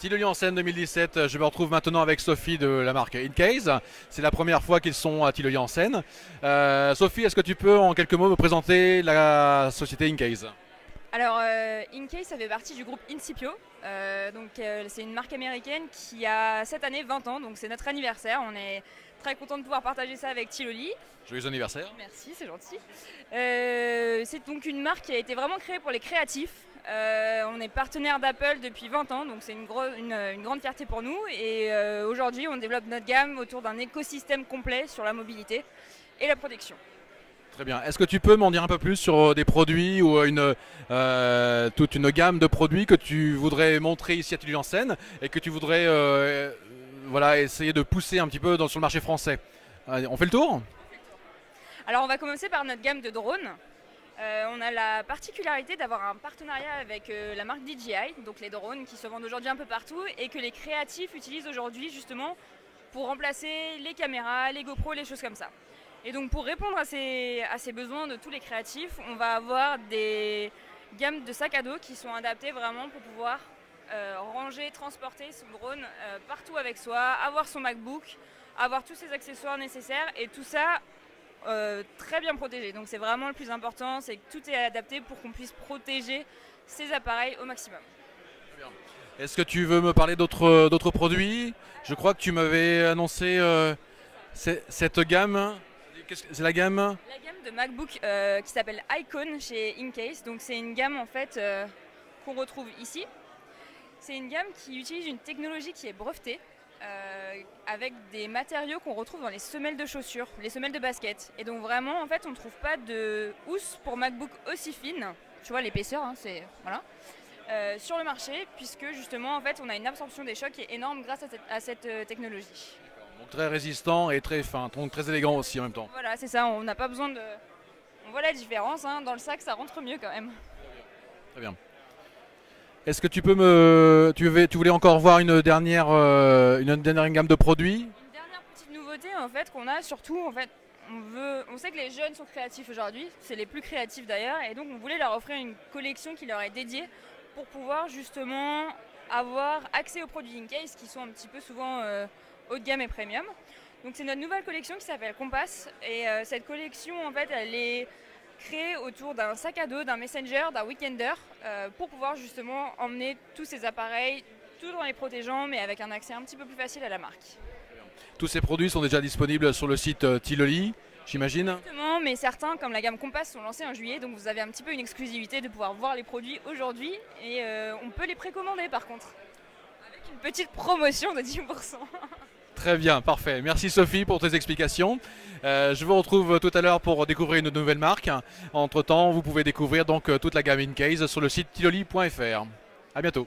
Tilloli en scène 2017, je me retrouve maintenant avec Sophie de la marque Incase. C'est la première fois qu'ils sont à Tilloli en scène. Sophie, est-ce que tu peux en quelques mots me présenter la société Incase? Alors, Incase, ça fait partie du groupe Incipio. C'est une marque américaine qui a cette année 20 ans, donc c'est notre anniversaire. On est très content de pouvoir partager ça avec Tilloli. Joyeux anniversaire. Merci, c'est gentil. C'est donc une marque qui a été vraiment créée pour les créatifs. On est partenaire d'Apple depuis 20 ans, donc c'est une grande fierté pour nous. Et aujourd'hui, on développe notre gamme autour d'un écosystème complet sur la mobilité et la protection. Très bien. Est-ce que tu peux m'en dire un peu plus sur des produits ou toute une gamme de produits que tu voudrais montrer ici à Tilloli en scène et que tu voudrais voilà, essayer de pousser un petit peu sur le marché français? On fait le tour? Alors on va commencer par notre gamme de drones. On a la particularité d'avoir un partenariat avec la marque DJI, donc les drones qui se vendent aujourd'hui un peu partout et que les créatifs utilisent aujourd'hui justement pour remplacer les caméras, les GoPro, les choses comme ça. Et donc pour répondre à ces besoins de tous les créatifs, on va avoir des gammes de sacs à dos qui sont adaptés vraiment pour pouvoir ranger, transporter son drone partout avec soi, avoir son MacBook, avoir tous ses accessoires nécessaires et tout ça très bien protégé. Donc c'est vraiment le plus important, c'est que tout est adapté pour qu'on puisse protéger ces appareils au maximum. Est-ce que tu veux me parler d'autres produits? Je crois que tu m'avais annoncé cette gamme. C'est la gamme? La gamme de MacBook qui s'appelle Icon chez Incase. Donc c'est une gamme en fait qu'on retrouve ici. C'est une gamme qui utilise une technologie qui est brevetée avec des matériaux qu'on retrouve dans les semelles de chaussures, les semelles de basket. Et donc vraiment en fait on ne trouve pas de housse pour MacBook aussi fine. Tu vois l'épaisseur, hein, c'est voilà. Sur le marché, puisque justement en fait on a une absorption des chocs qui est énorme grâce à cette technologie. Donc très résistant et très fin, donc très élégant aussi en même temps. Voilà, c'est ça, on n'a pas besoin de... On voit la différence, hein, dans le sac ça rentre mieux quand même. Très bien. Est-ce que tu peux tu voulais encore voir une dernière gamme de produits? Une dernière petite nouveauté en fait qu'on a surtout en fait, on sait que les jeunes sont créatifs aujourd'hui, c'est les plus créatifs d'ailleurs, et donc on voulait leur offrir une collection qui leur est dédiée pour pouvoir justement avoir accès aux produits Incase qui sont un petit peu souvent haut de gamme et premium. Donc c'est notre nouvelle collection qui s'appelle Compass et cette collection en fait elle est créée autour d'un sac à dos, d'un messenger, d'un weekender pour pouvoir justement emmener tous ces appareils tout en les protégeant mais avec un accès un petit peu plus facile à la marque. Tous ces produits sont déjà disponibles sur le site Tilloli, j'imagine? Exactement, mais certains, comme la gamme Compass, sont lancés en juillet, donc vous avez un petit peu une exclusivité de pouvoir voir les produits aujourd'hui et on peut les précommander par contre, avec une petite promotion de 10%. Très bien, parfait. Merci Sophie pour tes explications. Je vous retrouve tout à l'heure pour découvrir une nouvelle marque. Entre temps, vous pouvez découvrir donc toute la gamme Incase sur le site tilloli.fr. À bientôt.